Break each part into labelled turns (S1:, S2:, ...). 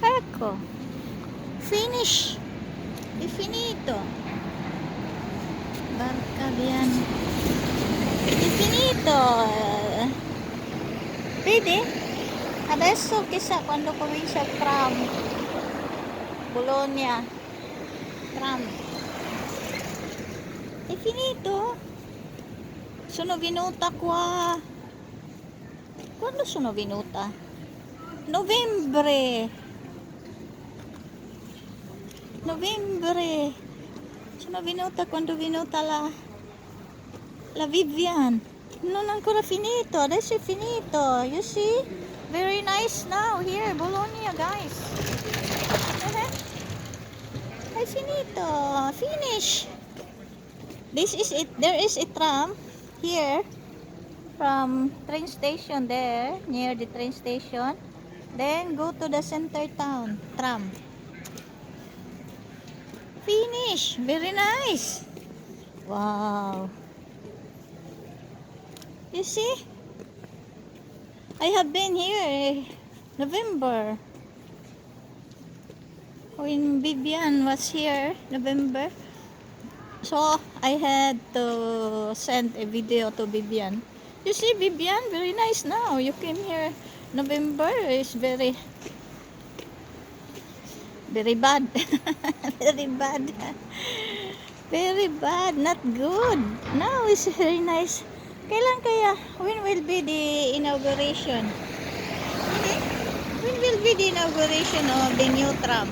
S1: Ecco, finish, è finito. Barca bien, è finito. Vedi? Adesso chissà quando comincia il tram. Bologna, tram. È finito? Sono venuta qua. Quando sono venuta? Novembre. Novembre. Sono venuta quando è venuta la Vivian. Non ancora finito. Adesso è finito. You see? Very nice now here, Bologna, guys. È finito. Finish. This is it. There is a tram here from train station there, near the train station. Then go to the center town. Tram. Finish. Very nice. Wow. You see? I have been here November. When Vivian was here, November. So, I had to send a video to Vivian. You see, Vivian, very nice now. You came here November. It's very bad. Very bad. Very bad. Not good. Now it's very nice. Kailan kaya? When will be the inauguration? When will be the inauguration of the new tram?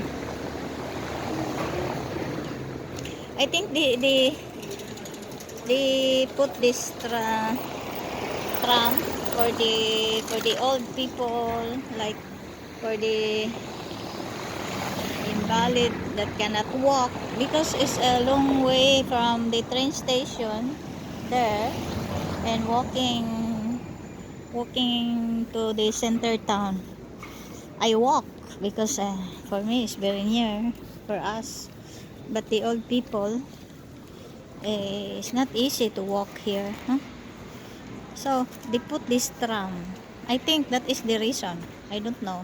S1: I think they put this tram for the old people, like for the invalid that cannot walk, because it's a long way from the train station there, and walking to the center town. I walk because for me it's very near for us, but the old people, it's not easy to walk here, huh? So they put this tram. I think that is the reason. I don't know.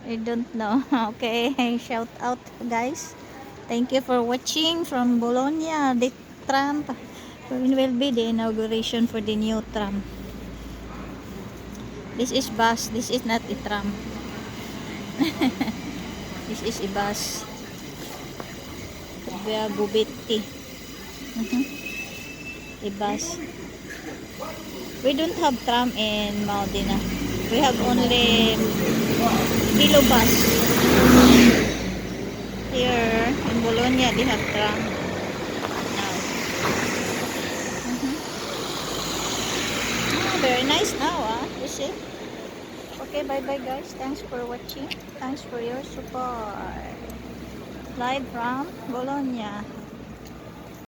S1: I don't know. Okay, shout out guys. Thank you for watching from Bologna. The tram, when will be the inauguration for the new tram? This is bus. This is not a tram. This is a bus. Via Gubetti. A bus. We don't have tram in Modena. We have only Kilobus. Here in Bologna, they have tram now. Very nice now, you see? Okay, bye-bye guys. Thanks for watching. Thanks for your support. Live from Bologna.